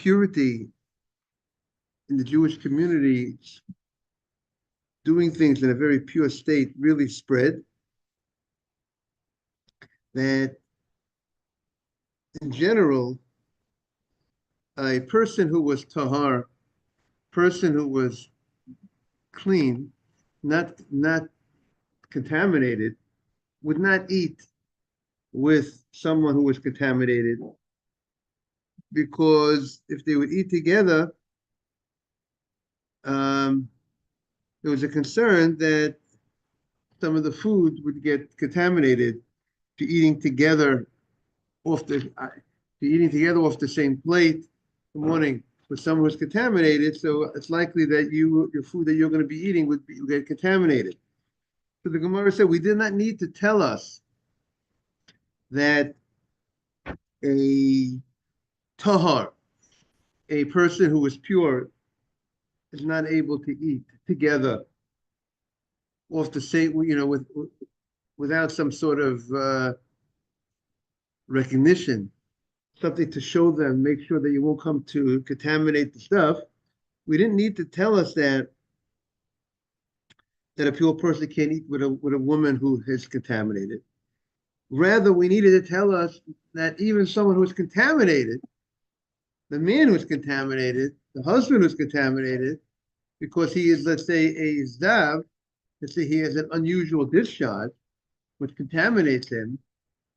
purity in the Jewish community, doing things in a very pure state, really spread, that in general, a person who was tahar, person who was clean, not contaminated, would not eat with someone who was contaminated, because if they would eat together, there was a concern that some of the food would get contaminated to eating together off the off the same plate in the morning with someone who's contaminated. So it's likely that your food that you're going to be eating would get contaminated. So the Gemara said, we did not need to tell us that a tahar, a person who is pure, is not able to eat together off the same, without some sort of recognition, something to show them, make sure that you won't come to contaminate the stuff. We didn't need to tell us that a pure person can't eat with a woman who is contaminated. Rather, we needed to tell us that even someone who's contaminated, the man who's contaminated, the husband who's contaminated, because he is, let's say, a zav, let's say he has an unusual discharge, which contaminates him,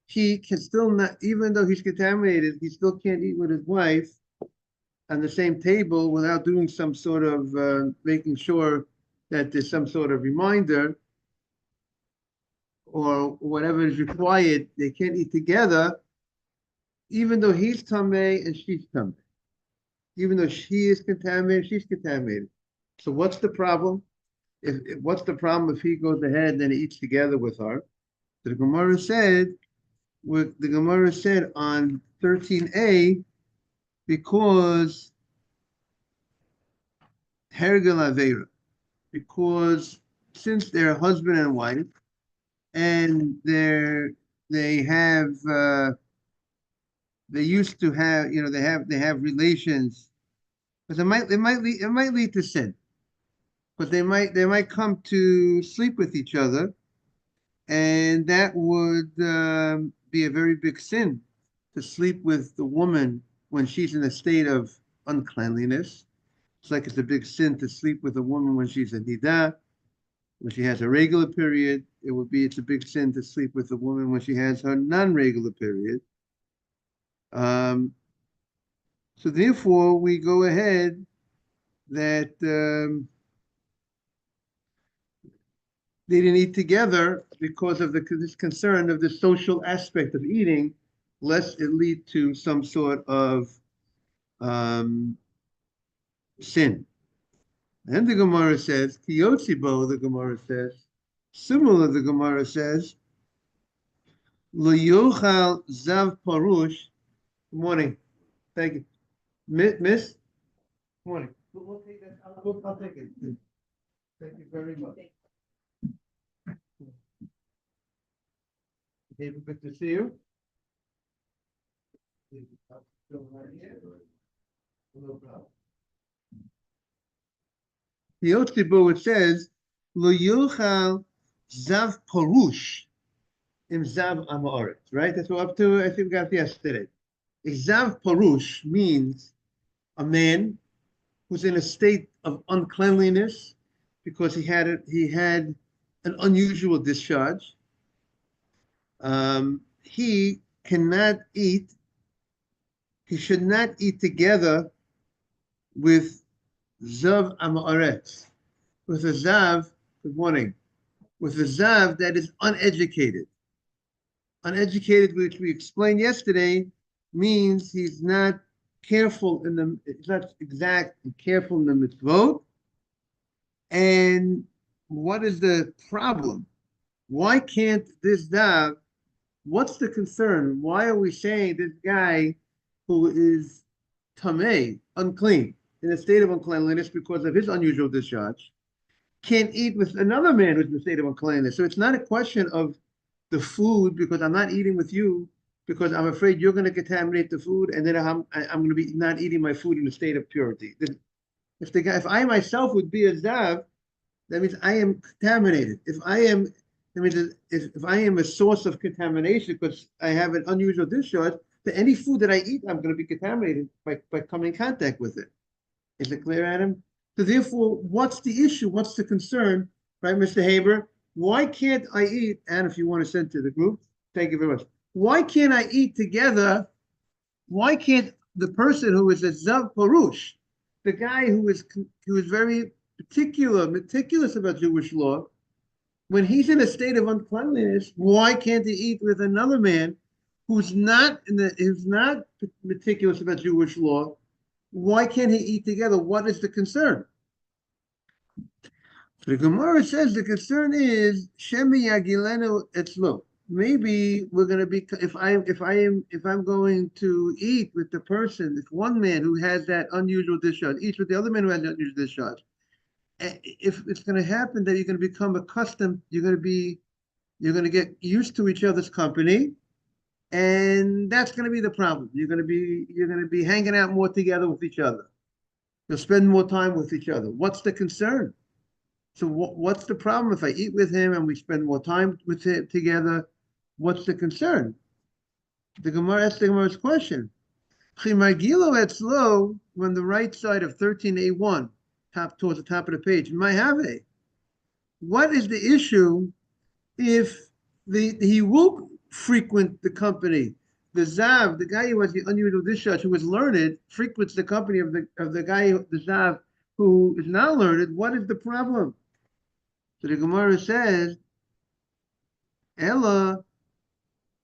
he can still not, even though he's contaminated, he still can't eat with his wife on the same table without doing some sort of making sure that there's some sort of reminder or whatever is required. They can't eat together, even though he's tamei and she's tamei. Even though she is contaminated, she's contaminated. So what's the problem? What's the problem if he goes ahead and he eats together with her? The Gemara said on 13a, because hergel avera, because since they're husband and wife, and they used to have, they have relations, because it might lead to sin, but they might come to sleep with each other, and that would be a very big sin, to sleep with the woman when she's in a state of uncleanliness. It's like it's a big sin to sleep with a woman when she's a nidah, when she has a regular period. It's a big sin to sleep with a woman when she has her non-regular period. So therefore, we go ahead that they didn't eat together because of this concern of the social aspect of eating, lest it lead to some sort of sin. And the Gemara says, Kiyotzibo, the Gemara says, similar, the Gemara says, Lo yochal zav parush. Good morning. Thank you. Miss? Good morning. We'll take that. I'll take it. Thank you very much. Okay, good to see you. No problem. The Yotzibu, it says, Lo yochal zav parush im zav amaret. Right? That's what we're up to. I think we got yesterday. A zav parush means a man who's in a state of uncleanliness because he had an unusual discharge. He cannot eat. He should not eat together with zav amaretz, with a zav. Good morning. With a zav that is uneducated. Uneducated, which we explained yesterday, means he's not careful he's not exact and careful in the mitzvot. And what is the problem? Why can't this zav? What's the concern? Why are we saying this guy who is tamei, unclean, in a state of uncleanliness because of his unusual discharge, can't eat with another man who's in a state of uncleanliness? So it's not a question of the food, because I'm not eating with you because I'm afraid you're going to contaminate the food, and then I'm going to be not eating my food in a state of purity. If I myself would be a zav, that means I am contaminated. That means if I am a source of contamination because I have an unusual discharge, then any food that I eat, I'm going to be contaminated by coming in contact with it. Is it clear, Adam? So therefore, what's the issue? What's the concern, right, Mr. Haber? Why can't I eat? And if you want to send to the group, thank you very much. Why can't I eat together? Why can't the person who is a Zav Parush, the guy who is very meticulous about Jewish law, when he's in a state of uncleanliness, why can't he eat with another man who's not meticulous about Jewish law? Why can't he eat together? What is the concern? The Gemara says the concern is Shemi Yagilenu Etzlo. Maybe we're going to be if I'm going to eat with the person, if one man who has that unusual discharge eats with the other man who has that unusual discharge, if it's going to happen that you're going to become accustomed, you're going to get used to each other's company, and that's going to be the problem. You're going to be hanging out more together with each other. You'll spend more time with each other. What's the concern? So what's the problem if I eat with him and we spend more time with him together? What's the concern? The Gemara asks the Gemara's question. Chimagilo etzlo, when the right side of 13a1, towards the top of the page, Mayhave. What is the issue if he will frequent the company? The Zav, the guy who has the unusual discharge, who is learned, frequents the company of the guy, the Zav, who is not learned. What is the problem? So the Gemara says, Ella,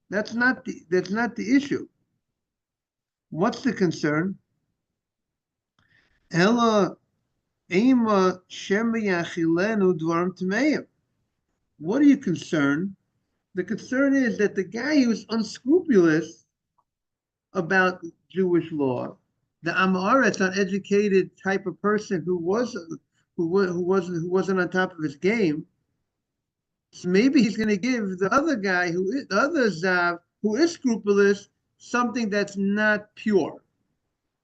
that's not the issue. What's the concern? Ella ema shema yachilenu dvarim tameim. What are you concerned? The concern is that the guy who's unscrupulous about Jewish law, the Amaretz, uneducated type of person who wasn't on top of his game, so maybe he's going to give the other guy the other Zav who is scrupulous something that's not pure.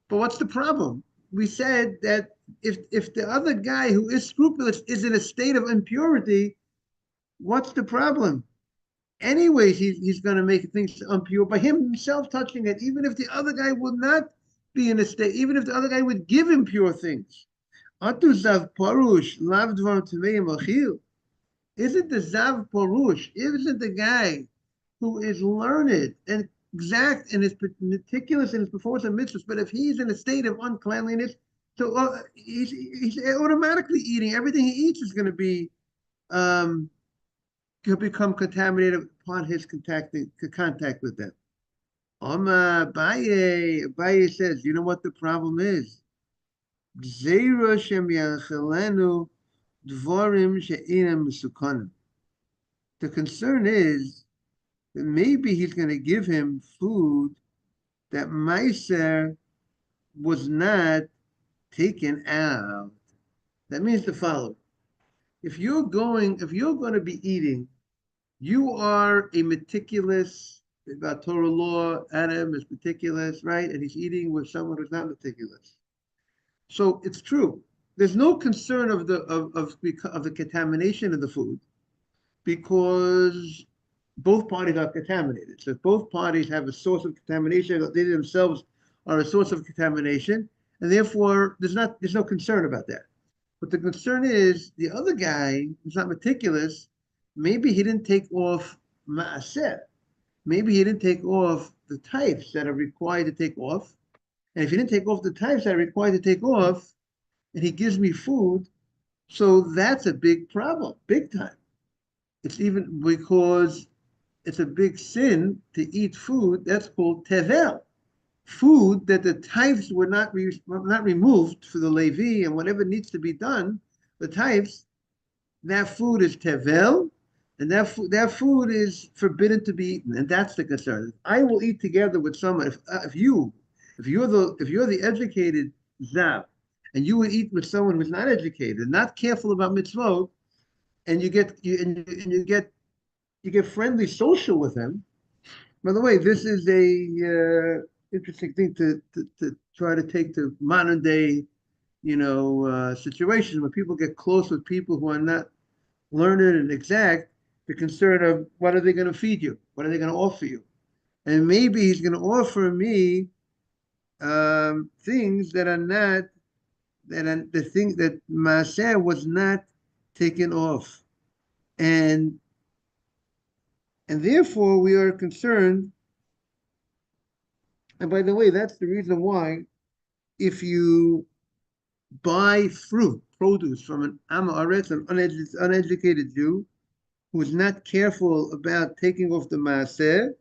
But what's the problem? We said that if the other guy who is scrupulous is in a state of impurity, what's the problem? Anyways, he's going to make things impure by himself touching it, even if the other guy would not be in a state, even if the other guy would give him pure things. Atu zav parush lav dvar tmeim achil. Isn't the zav parush? Isn't the guy who is learned and exact and is meticulous in his performance of mitzvahs? But if he's in a state of uncleanliness, so he's automatically eating. Everything he eats is going to be he'll become contaminated upon his contact with them. Abaye says, you know what the problem is? The concern is that maybe he's going to give him food that Meiser was not taken out. That means the following. If you're going to be eating, you are a meticulous about Torah law. Adam is meticulous, right? And he's eating with someone who's not meticulous. So it's true. There's no concern of the contamination of the food because both parties are contaminated. So if both parties have a source of contamination, they themselves are a source of contamination, and therefore there's no concern about that. But the concern is the other guy who's not meticulous, maybe he didn't take off ma'aseh. Maybe he didn't take off the types that are required to take off. And if he didn't take off the types that are required to take off, and he gives me food, so that's a big problem, big time. It's even because it's a big sin to eat food that's called tevel. Food that the types were not removed for the Levi and whatever needs to be done, the types, that food is tevel, and that food is forbidden to be eaten, and that's the concern. I will eat together with someone. If you're the educated zav, and you would eat with someone who's not educated, not careful about mitzvot, and you get friendly social with him, By the way, this is a interesting thing to try to take to modern day, situations where people get close with people who are not learned and exact. The concern of what are they going to feed you? What are they going to offer you? And maybe he's going to offer me things that are not that are the things that Maaser was not taken off, and therefore we are concerned. And by the way, that's the reason why if you buy produce from an Amaretz, an uneducated Jew, who is not careful about taking off the maaser,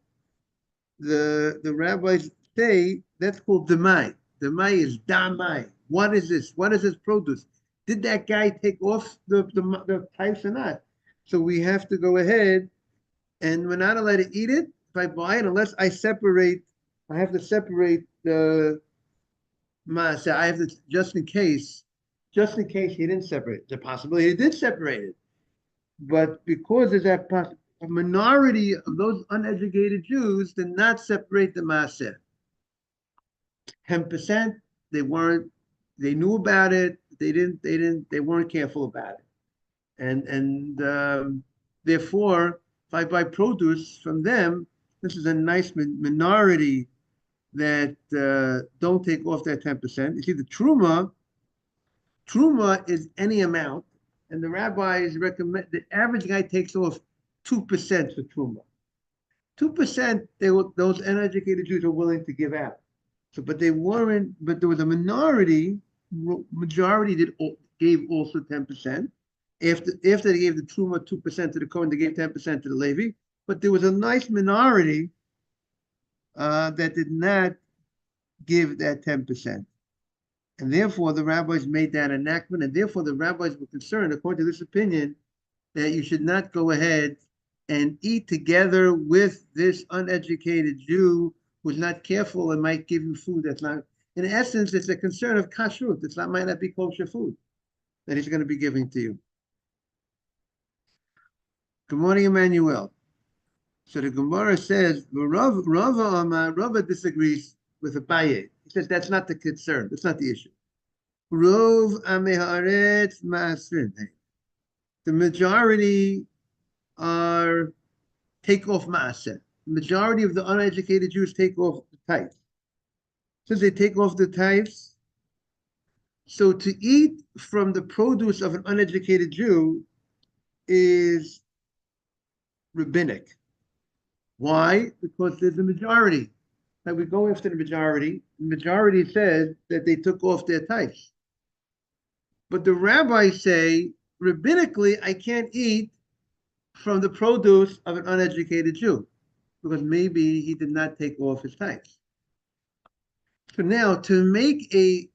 the rabbis say that's called demai. Demai is damai. What is this? What is this produce? Did that guy take off the pipes or not? So we have to go ahead, and we're not allowed to eat it if I buy it unless I separate. I have to separate the maaser. I have to just in case he didn't separate it. The possibility he did separate it. But because there's that a minority of those uneducated Jews did not separate the maaser. 10%, they knew about it, they weren't careful about it. And therefore, if I buy produce from them, this is a nice minority that don't take off that 10%. You see, Truma is any amount, and the rabbis recommend the average guy takes off 2% for Truma. 2% those uneducated Jews are willing to give out. So, but they weren't. But there was a majority that gave also 10%. After they gave the Truma 2% to the Kohen, they gave 10% to the Levi. But there was a nice minority that did not give that 10%. And therefore, the rabbis made that enactment, and therefore the rabbis were concerned, according to this opinion, that you should not go ahead and eat together with this uneducated Jew who's not careful and might give you food that's not. In essence, it's a concern of kashrut. It's not might not be kosher food that he's going to be giving to you. Good morning, Emmanuel. So the Gemara says, Rava disagrees with Abaye. He says that's not the concern. That's not the issue. Rov Amei Haaretz Ma'asrin. The majority are take off Ma'aseh. The majority of the uneducated Jews take off the tithes. Since they take off the tithes, so to eat from the produce of an uneducated Jew is rabbinic. Why? Because there's a majority. That we go after the majority. The majority says that they took off their tithes. But the rabbis say, rabbinically, I can't eat from the produce of an uneducated Jew because maybe he did not take off his tithes. So now to make a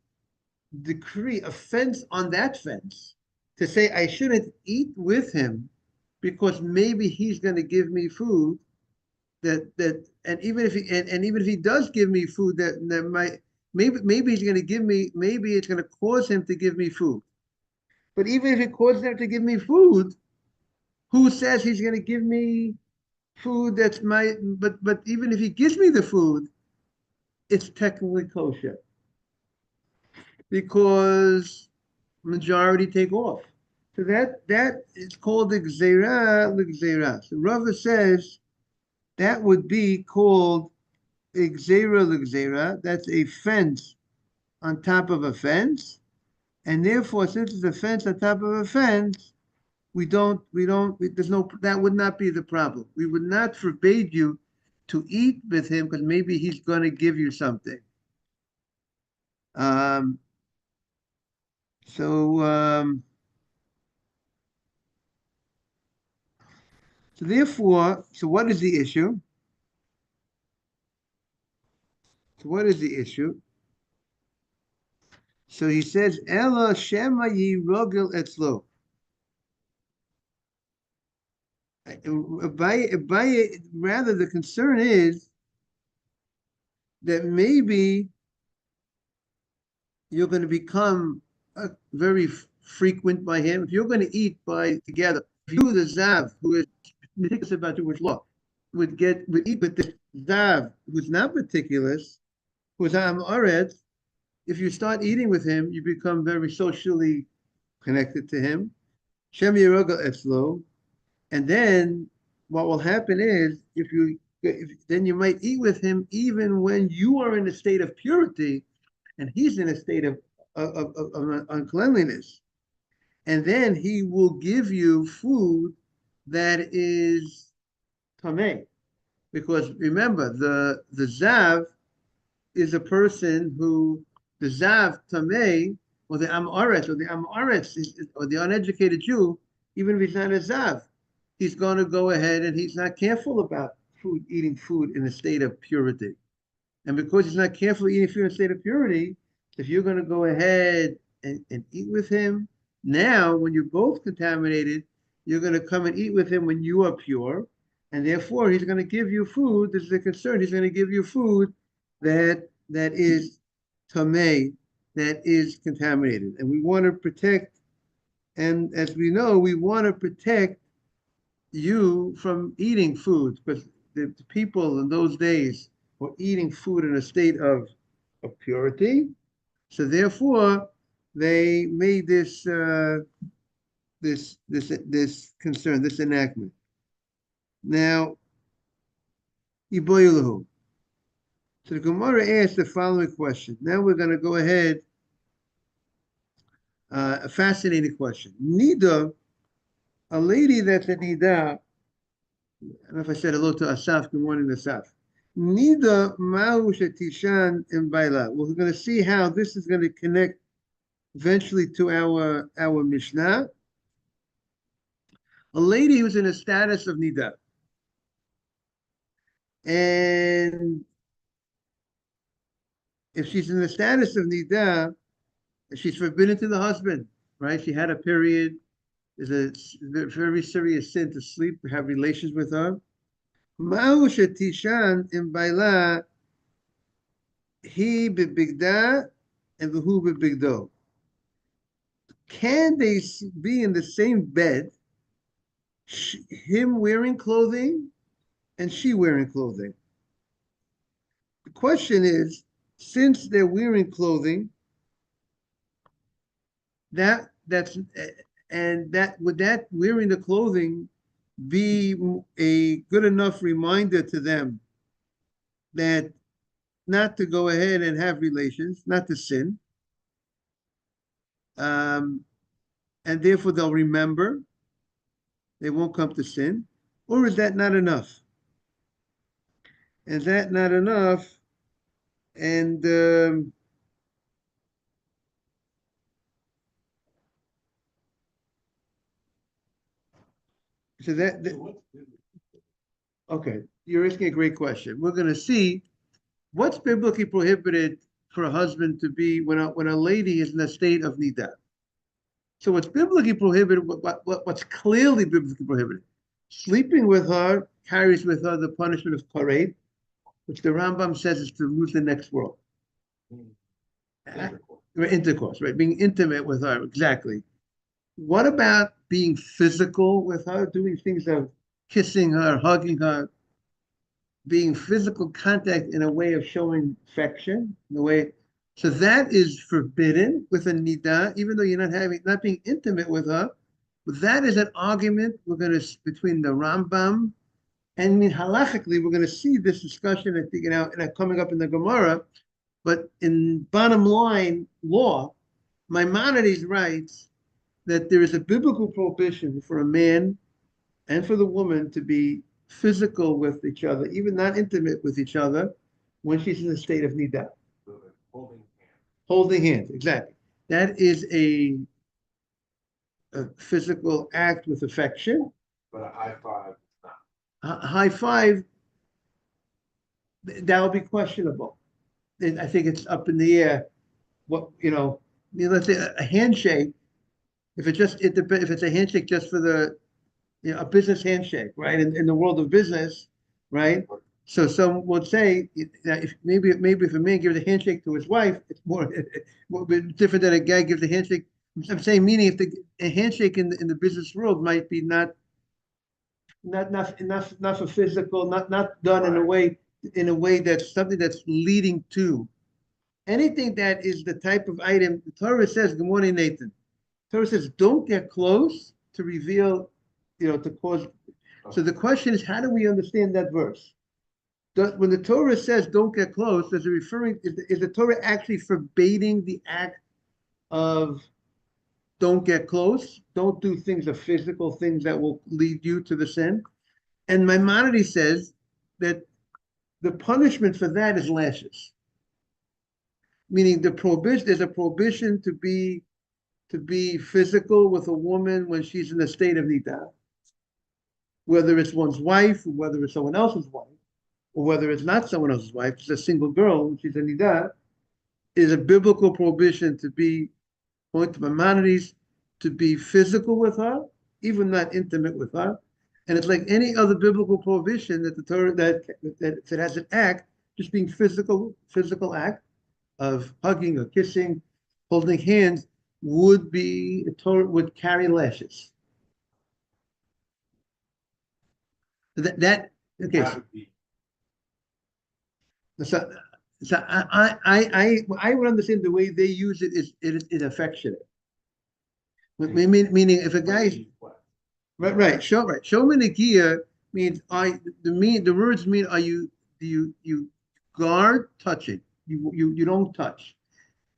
decree, a fence on that fence, to say I shouldn't eat with him because maybe he's going to give me food and even if he does give me food that might maybe he's going to give me, maybe it's going to cause him to give me food. But even if it causes him to give me food, who says he's going to give me food that's but even if he gives me the food, it's technically kosher because majority take off. So that is called the gzeira. So Rava says that would be called gzeira. That's a fence on top of a fence, and therefore, since it's a fence on top of a fence, there's no, that would not be the problem. We would not forbid you to eat with him because maybe he's going to give you something. So therefore, so what is the issue? So what is the issue? So he says, Ella Shema Yi Rogel Etzlo. Rather, the concern is that maybe you're going to become very frequent by him. If you're going to eat together, if you, the Zav, who is meticulous about Jewish law, would eat with this Zav, who's not meticulous, who's Amoretz. If you start eating with him, you become very socially connected to him. Shem Yeroga Etzlo. And then what will happen is then you might eat with him even when you are in a state of purity and he's in a state of uncleanliness. And then he will give you food that is tameh. Because remember, the Zav is a person who, the Zav tameh, or the Amoretz, or the uneducated Jew, even if he's not a Zav, he's going to go ahead and he's not careful about eating food in a state of purity. And because he's not careful eating food in a state of purity, if you're going to go ahead and eat with him, now when you're both contaminated, you're going to come and eat with him when you are pure. And therefore, he's going to give you food. This is a concern. He's going to give you food that is tameh, that is contaminated. And we want to protect, and as we know, we want to protect you from eating food because the people in those days were eating food in a state of purity. So therefore, they made this concern, this enactment. Now, Iboyulahu. So the Gemara asked the following question. Now we're going to go ahead. A fascinating question. Nida, a lady that's a nida. I don't know if I said hello to Asaf. Good morning, Asaf. Nida Mahu Shetishan in Baila. We're going to see how this is going to connect eventually to our Mishnah. A lady who's in a status of Nida. And if she's in the status of Nida, she's forbidden to the husband, right? She had a period. It's a very serious sin to sleep, to have relations with her. Ma'u shetishan in baila, he bebigda and who bebigdo. Can they be in the same bed, him wearing clothing and she wearing clothing? The question is, since they're wearing clothing, that's and that would that wearing the clothing be a good enough reminder to them that not to go ahead and have relations, not to sin, and therefore they'll remember, they won't come to sin, or is that not enough? Is that not enough? And so okay, you're asking a great question. We're going to see what's biblically prohibited for a husband to be when a lady is in a state of nida. So what's biblically prohibited, what's clearly biblically prohibited? Sleeping with her carries with her the punishment of parade, which the Rambam says is to lose the next world. Intercourse, right? Being intimate with her, exactly. What about being physical with her, doing things of kissing her, hugging her, being physical contact in a way of showing affection, in a way. So that is forbidden with a nida, even though you're not being intimate with her. But that is an argument between the Rambam and I mean halachically, we're going to see this discussion, I think, coming up in the Gemara. But in bottom line law, Maimonides writes that there is a biblical prohibition for a man and for the woman to be physical with each other, even not intimate with each other, when she's in a state of nida. Holding hands. Holding hands, exactly. That is a physical act with affection. But a high five is not. A high five, that would be questionable. I think it's up in the air. What let's say a handshake. If it's a handshake just for the a business handshake, right? In the world of business, right? So some would say that if maybe if a man gives a handshake to his wife, it's more different than a guy gives a handshake. I'm saying meaning if a handshake in the business world might be not not for physical, not done in a way that's something that's leading to anything that is the type of item. The Torah says, "Good morning, Nathan." The Torah says, "Don't get close to reveal, to cause." So the question is, how do we understand that verse? When the Torah says, "Don't get close," is it referring? Is the Torah actually forbidding the act of don't get close, don't do things of physical things that will lead you to the sin? And Maimonides says that the punishment for that is lashes, meaning there's a prohibition to be physical with a woman when she's in a state of nida, whether it's one's wife, or whether it's someone else's wife, or whether it's not someone else's wife, it's a single girl when she's in nida, is a biblical prohibition to be, according to Maimonides, to be physical with her, even not intimate with her. And it's like any other biblical prohibition that the Torah that if it has an act, just being physical act of hugging or kissing, holding hands, would be Torah would carry lashes. That okay. That would be, So, I would understand the way they use it is affectionate. Meaning if a guy's right. Show me the gear means the words mean are you do you guard touching. You don't touch.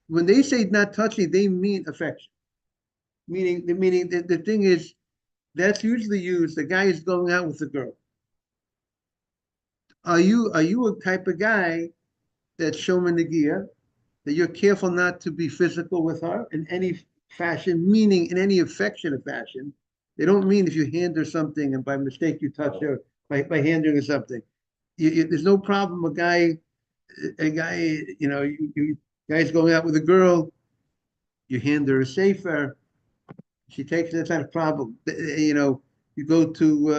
When they say not touching, they mean affection. Meaning the thing is that's usually used. The guy is going out with the girl. Are you a type of guy that's showman the gear, that you're careful not to be physical with her in any fashion, meaning in any affectionate fashion? They don't mean if you hand her something and by mistake you touch her by handing her something. There's no problem. A guy, guy's going out with a girl, you hand her a safer, she takes it, that's not a problem. You go to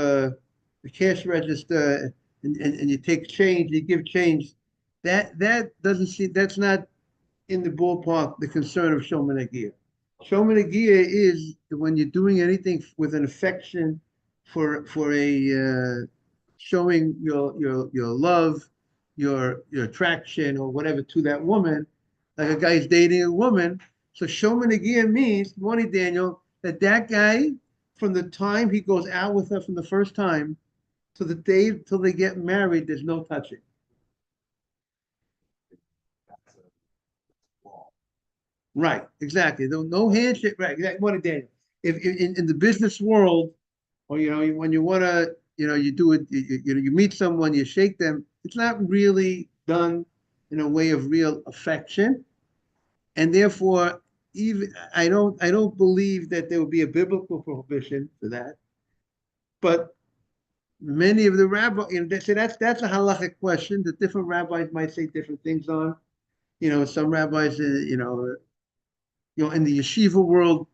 the cash register and you take change, you give change. That doesn't seem, that's not in the ballpark the concern of Showman Agia. Showman Agia is when you're doing anything with an affection for a showing your love, your attraction or whatever to that woman, like a guy's dating a woman. So Showman Agia means, morning Daniel, that guy from the time he goes out with her from the first time to the day till they get married, there's no touching. that's a law. Right, exactly. No handshake. Right, exactly. Morning, Daniel. If in the business world, or when you want to, you do it. You meet someone, you shake them. It's not really done in a way of real affection, and therefore, even I don't believe that there would be a biblical prohibition for that. But many of the rabbis, they say that's a halachic question that different rabbis might say different things on. Some rabbis, in the yeshiva world,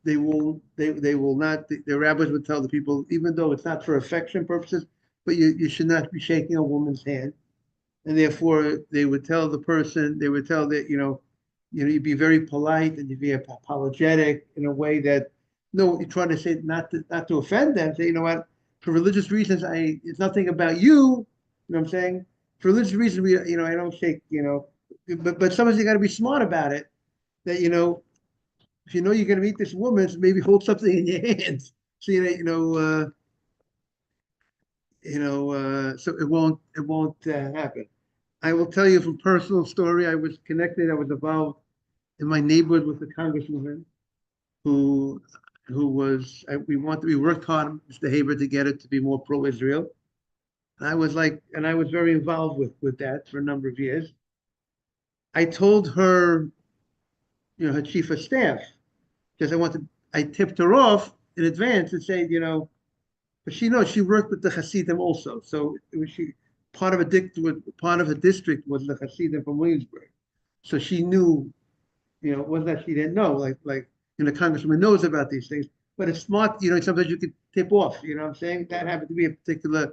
they will not. The rabbis would tell the people, even though it's not for affection purposes, but you should not be shaking a woman's hand, and therefore they would tell the person, they would tell that you'd be very polite and you'd be apologetic in a way that no, you're trying to say not to offend them. Say, you know what, for religious reasons, it's nothing about you. You know what I'm saying? For religious reasons, I don't shake. But sometimes you got to be smart about it. That if you know you're going to meet this woman, so maybe hold something in your hands, so so it won't happen. I will tell you from personal story. I was involved in my neighborhood with a congresswoman who we worked hard, Mr. Haber, to get it to be more pro-Israel. And I was very involved with that for a number of years. I told her, her chief of staff, because I tipped her off in advance and said, but she knows she worked with the Hasidim also. So part of a district was the Hasidim from Williamsburg. So she knew, it wasn't that she didn't know, like the congressman knows about these things. But it's smart, sometimes you could tip off, you know what I'm saying? That happened to be a particular,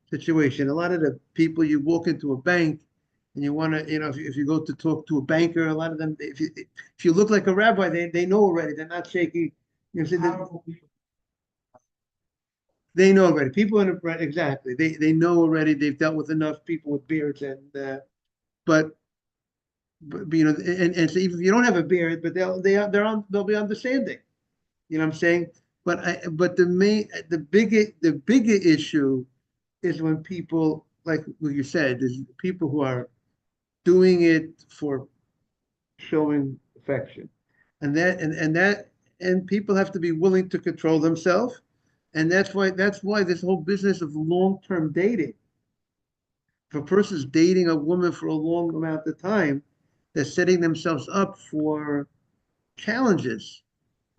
situation. A lot of the people, you walk into a bank and you want to, if you go to talk to a banker, a lot of them, if you look like a rabbi, they know already. They're not shaking. Powerful people. They know already. People in the, right, exactly. They know already. They've dealt with enough people with beards, and but, you know, and so even if you don't have a beard, but they'll be understanding. You know what I'm saying? But the bigger issue is when people, like what you said, is people who are doing it for showing affection, and people have to be willing to control themselves, and that's why this whole business of long-term dating. If a person's dating a woman for a long amount of time, they're setting themselves up for challenges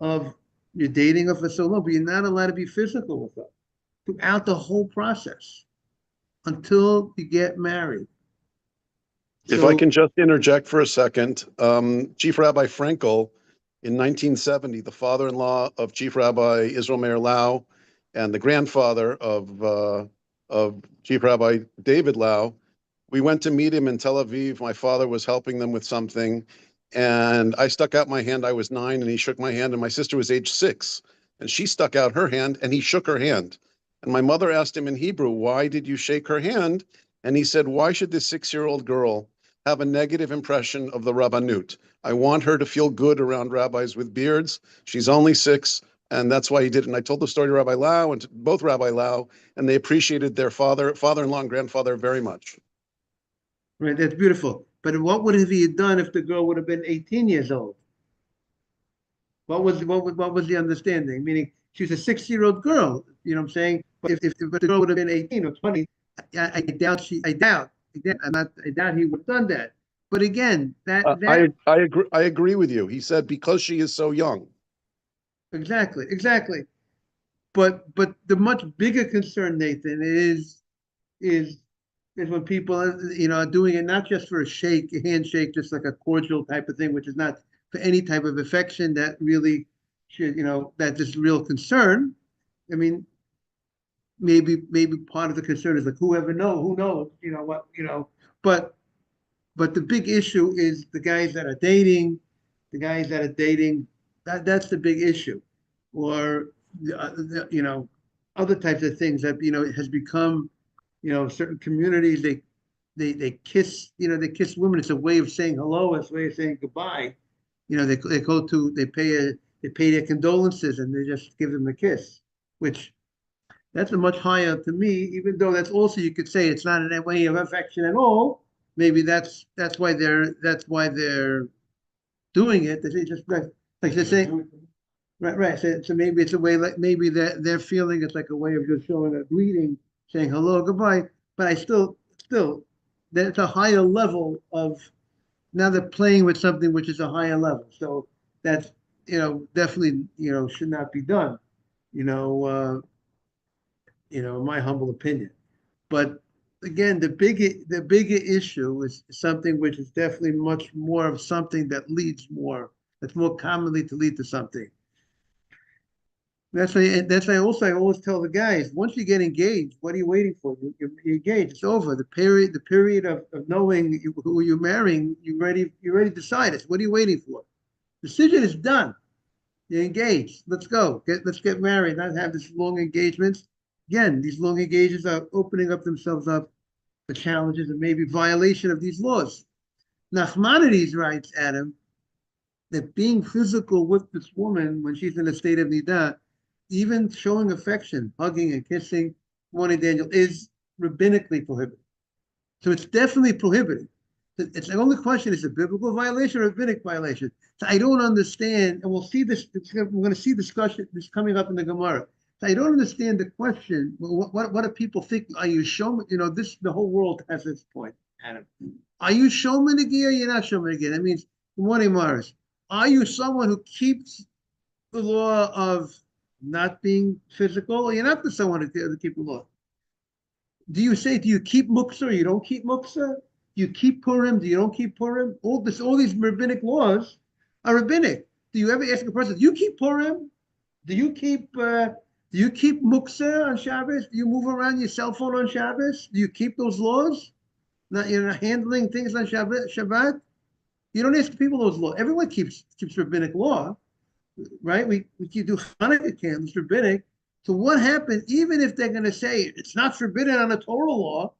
of you're dating her for so long, but you're not allowed to be physical with her throughout the whole process until you get married. If I So can just interject for a second, Chief Rabbi Frankel in 1970, the father-in-law of Chief Rabbi Israel Meir Lau and the grandfather of Chief Rabbi David Lau, we went to meet him in Tel Aviv. My father was helping them with something, and I stuck out my hand. I was 9, and he shook my hand, and my sister was age 6, and she stuck out her hand, and he shook her hand. And my mother asked him in Hebrew, "Why did you shake her hand?" And he said, "Why should this 6-year-old girl have a negative impression of the Rabbanut? I want her to feel good around rabbis with beards. She's only 6, and that's why he did it." And I told the story to Rabbi Lau and to both Rabbi Lau, and they appreciated their father-in-law and grandfather very much. right, that's beautiful. But what would he have done if the girl would have been 18 years old? What was the understanding? Meaning she was a 6-year-old girl, you know what I'm saying? But if the girl would have been 18 or 20, I doubt he would have done that. But again, I agree with you. He said because she is so young. exactly. But the much bigger concern, Nathan, is when people are doing it not just for a handshake, just like a cordial type of thing, which is not for any type of affection that really should, that is real concern. I mean, maybe part of the concern is like who knows, but the big issue is the guys that are dating, that's the big issue, or other types of things that it has become, certain communities they kiss, they kiss women. It's a way of saying hello. It's a way of saying goodbye. They pay their condolences and they just give them a kiss, which that's a much higher to me. Even though that's also, you could say it's not in a way of affection at all. Maybe that's why they're doing it. They just like they say, right. So maybe it's a way, like maybe they're feeling it's like a way of just showing a greeting, saying hello, goodbye. But I still, that's a higher level of, now they're playing with something which is a higher level. So that's, definitely, should not be done. You know, in my humble opinion. But again, the bigger issue is something which is definitely much more of something that's more commonly to lead to something. That's why also I always tell the guys, once you get engaged, what are you waiting for? You're engaged. It's over. The period of knowing who you're marrying, you already decided. What are you waiting for? Decision is done. You're engaged. Let's go. Let's get married. Not have this long engagements. Again, these long engagements are opening up themselves up for challenges and maybe violation of these laws. Nachmanides writes, Adam, that being physical with this woman when she's in a state of nidah, even showing affection, hugging and kissing, morning Daniel, is rabbinically prohibited. So it's definitely prohibited. It's the only question is a biblical violation or a rabbinic violation. So I don't understand, and we'll see this. We're going to see discussion this coming up in the Gemara. So I don't understand the question. What do people think? Are you showman? The whole world has this point, Adam. Are you showman again or you're not showman again? That means, good morning, Morris. Are you someone who keeps the law of not being physical, or you're not someone who keep the law? Do you keep muksa or you don't keep muksa? Do you keep Purim? Do you don't keep Purim? All these rabbinic laws are rabbinic. Do you ever ask a person, do you keep Purim? Do you keep muksa on Shabbos? Do you move around your cell phone on Shabbos? Do you keep those laws? Not you're not handling things on Shabbat? You don't ask people those laws. Everyone keeps rabbinic law, right? We do Hanukkah candles, rabbinic, So what happens, even if they're going to say it's not forbidden on a Torah law,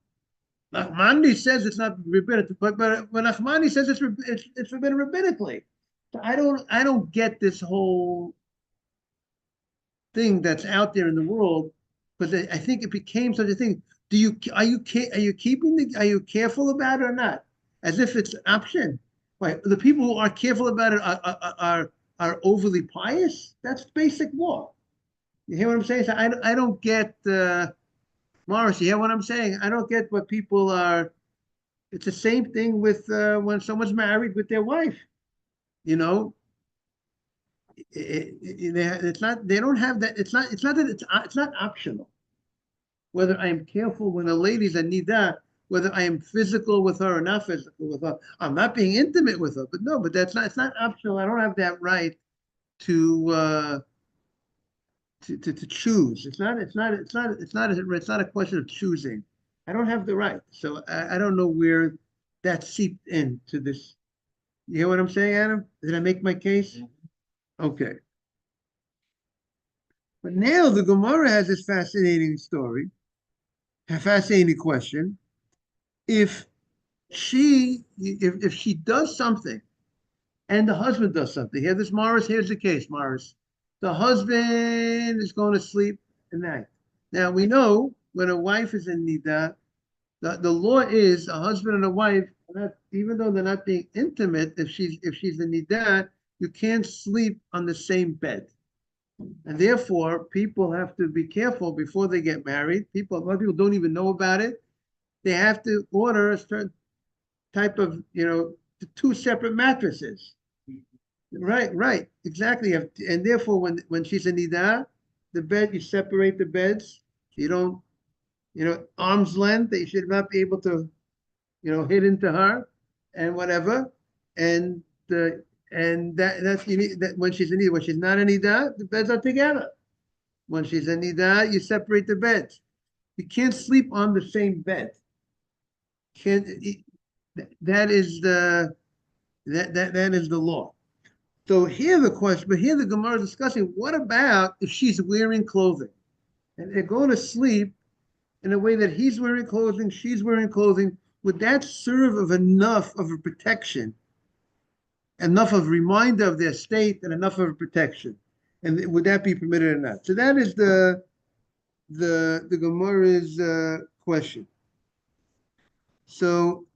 Nachmani says it's not forbidden, but when Nachmani says it's forbidden rabbinically. So I don't get this whole thing that's out there in the world, because I think it became such a thing. Are you keeping are you careful about it or not? As if it's an option. Right. The people who are careful about it are overly pious. That's basic law. You hear what I'm saying? So I don't get Morris, you hear what I'm saying? I don't get what people are. It's the same thing with when someone's married with their wife. You know, it's not. They don't have that. It's not that it's not optional. Whether I am careful when a lady's a nida, whether I am physical with her or not physical with her, I'm not being intimate with her. But no, but that's not. It's not optional. I don't have that right to to choose. It's not a question of choosing. I don't have the right. So I don't know where that seeped into this. You hear what I'm saying, Adam? Did I make my case? Okay. But now the Gemara has this fascinating story, a fascinating question. If if she does something and the husband does something, here this Morris, here's the case, Morris. The husband is going to sleep at night. Now we know when a wife is in nida, the law is a husband and a wife, even though they're not being intimate, if she's in nida, you can't sleep on the same bed. And therefore, people have to be careful before they get married. A lot of people don't even know about it. They have to order a certain type of, two separate mattresses. Right, exactly. And therefore, when she's in nida, the bed, you separate the beds. You don't, arm's length. They should not be able to, hit into her and whatever. And that's you need that when she's in nida. When she's not in nida, the beds are together. When she's in nida, you separate the beds. You can't sleep on the same bed. Can't. That is that is the law. So here the question, but here the Gemara is discussing, what about if she's wearing clothing and they're going to sleep in a way that he's wearing clothing, she's wearing clothing? Would that serve of enough of a protection, enough of reminder of their state, and enough of a protection? And would that be permitted or not? So that is the Gemara's question. So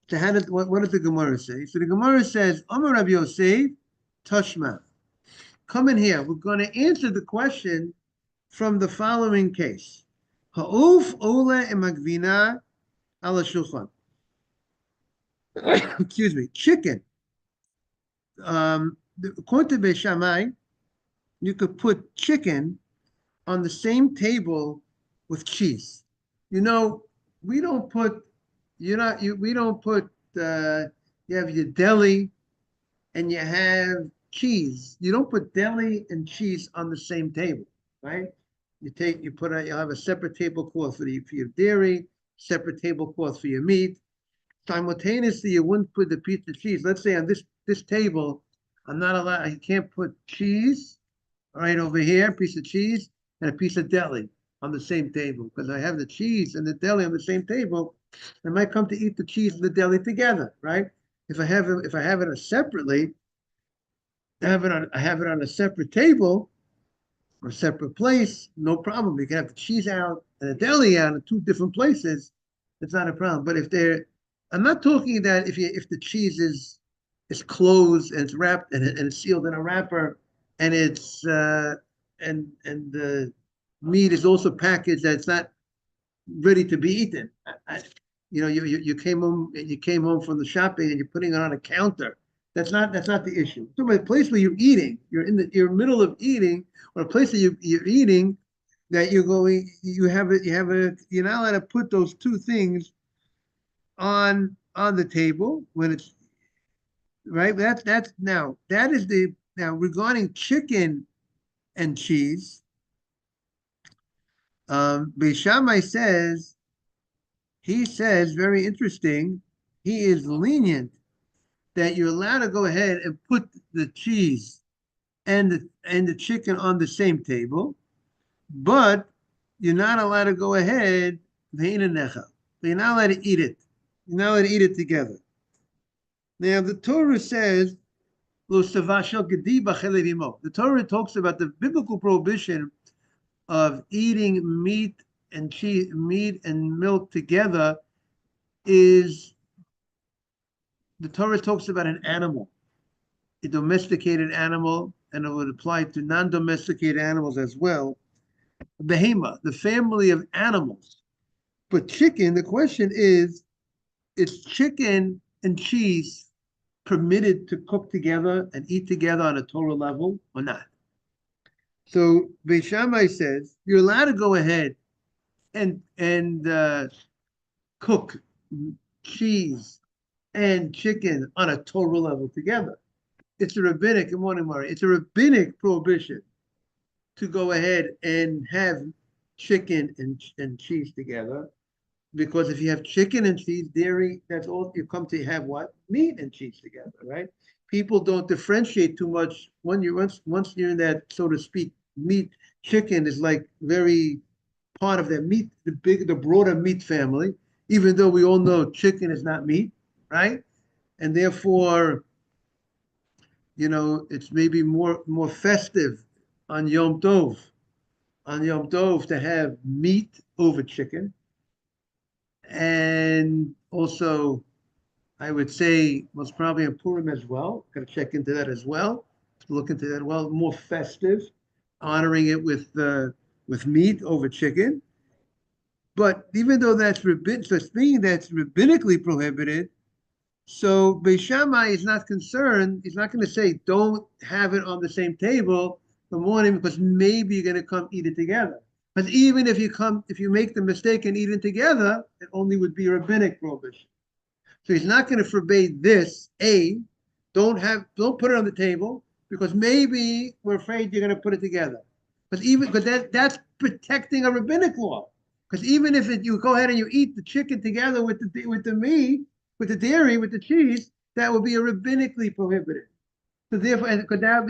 what does the Gemara say? So the Gemara says, Amar Rabbi Yosef, Tashma. Come in here. We're going to answer the question from the following case. Ha'uf ola emagvina ala shulchan. Excuse me. Chicken. According to Beis Shammai, you could put chicken on the same table with cheese. We don't put we don't put you have your deli and you have cheese. You don't put deli and cheese on the same table, right? You'll have a separate tablecloth for your dairy, separate tablecloth for your meat. Simultaneously, you wouldn't put the piece of cheese. Let's say on this table, I'm not allowed, I can't put cheese right over here, a piece of cheese, and a piece of deli on the same table, because I have the cheese and the deli on the same table. I might come to eat the cheese and the deli together, right? If I have it separately, I have it on a separate table or a separate place, no problem. You can have the cheese out and the deli out in two different places. It's not a problem. But I'm not talking that if the cheese is closed and it's wrapped and it's sealed in a wrapper, and it's and the meat is also packaged that it's not ready to be eaten. You came home from the shopping and you're putting it on a counter. That's not the issue. So a place where you're eating, you're middle of eating, or a place that you're eating, that you're not allowed to put those two things on the table when it's right. Now regarding chicken and cheese. Beis Shammai says, very interesting, he is lenient that you're allowed to go ahead and put the cheese and the chicken on the same table, but you're not allowed to go ahead. You're not allowed to eat it. You're not allowed to eat it together. Now the Torah says, the Torah talks about the biblical prohibition of eating meat and cheese, meat and milk together. Is the Torah talks about an animal, a domesticated animal, and it would apply to non-domesticated animals as well. Behema, the family of animals. But chicken, the question is chicken and cheese permitted to cook together and eat together on a Torah level or not? So Beis Shammai says you're allowed to go ahead and cook cheese and chicken on a Torah level together. It's a rabbinic, good morning, Mari. It's a rabbinic prohibition to go ahead and have chicken and cheese together. Because if you have chicken and cheese, dairy, that's all you come to have what? Meat and cheese together, right? People don't differentiate too much when once you're in that, so to speak, meat, chicken is like very part of that meat, the broader meat family, even though we all know chicken is not meat, right? And therefore, it's maybe more festive on Yom Tov, to have meat over chicken. And also, I would say most probably in Purim as well. Got to check into that as well. Look into that. Well, more festive, honoring it with meat over chicken. But even though that's being that's rabbinically prohibited, so Beis Shammai is not concerned. He's not going to say don't have it on the same table in the morning because maybe you're going to come eat it together. Because even if you make the mistake and eat it together, it only would be a rabbinic prohibition. So he's not going to forbade this. Don't put it on the table because maybe we're afraid you're going to put it together. Because that's protecting a rabbinic law. Because even if you go ahead and you eat the chicken together with the meat, with the dairy, with the cheese, that would be a rabbinically prohibited. So therefore,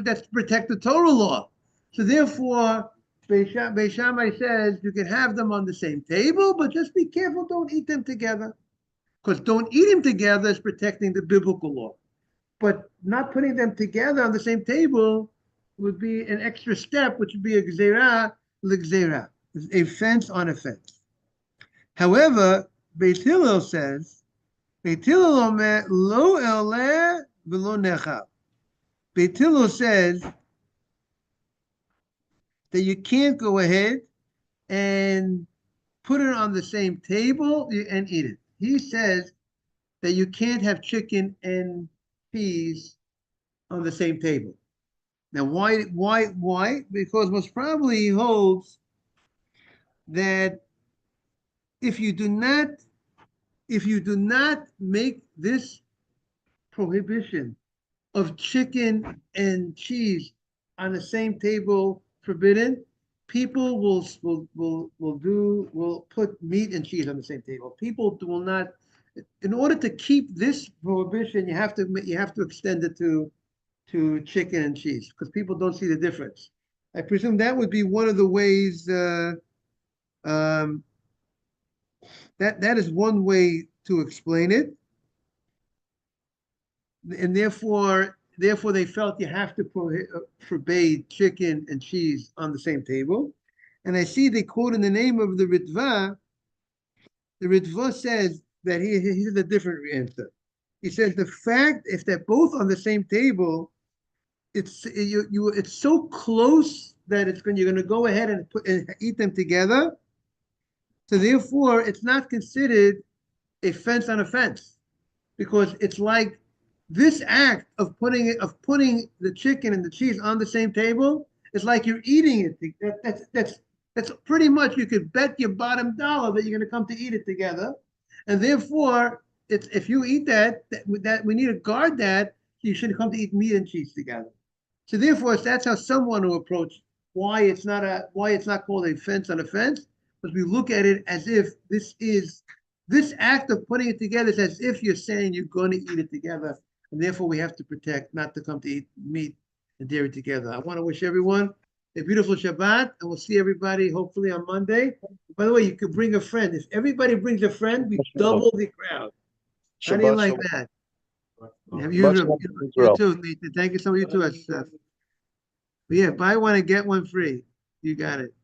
that's to protect the Torah law. So therefore, Beis Shammai says you can have them on the same table, but just be careful, don't eat them together. Because don't eat them together is protecting the biblical law. But not putting them together on the same table would be an extra step, which would be a gzera l'gzera, a fence on a fence. However, Beit Hillel says, Beit Hillel omer lo eleh v'lo nechal. Beit Hillel says that you can't go ahead and put it on the same table and eat it. He says that you can't have chicken and cheese on the same table. Now, why? Because most probably he holds that if you do not make this prohibition of chicken and cheese on the same table forbidden, people will put meat and cheese on the same table. People will not. In order to keep this prohibition, you have to extend it to chicken and cheese because people don't see the difference. I presume that would be one of the ways. That is one way to explain it, and therefore they felt you have to forbade chicken and cheese on the same table. And I see they quote in the name of the Ritva. The Ritva says that he has a different answer. He says the fact if they're both on the same table, it's so close that you're going to go ahead and eat them together. So therefore, it's not considered a fence on a fence because it's like this act of putting the chicken and the cheese on the same table is like you're eating it. That's pretty much you could bet your bottom dollar that you're going to come to eat it together, and therefore, if you eat that we need to guard that. You shouldn't come to eat meat and cheese together. So therefore, that's how someone will approach why it's not called a fence on a fence, because we look at it as if this act of putting it together is as if you're saying you're going to eat it together, and therefore we have to protect not to come to eat meat and dairy together. I want to wish everyone a beautiful Shabbat, and we'll see everybody hopefully on Monday. By the way, you could bring a friend. If everybody brings a friend, we double the crowd. How do you Shabbat like shalom. that? Oh, Have Shabbat you, shalom, you Israel. too, Nathan. Thank you so much. You too, Seth. But yeah, buy one and get one free. You got it.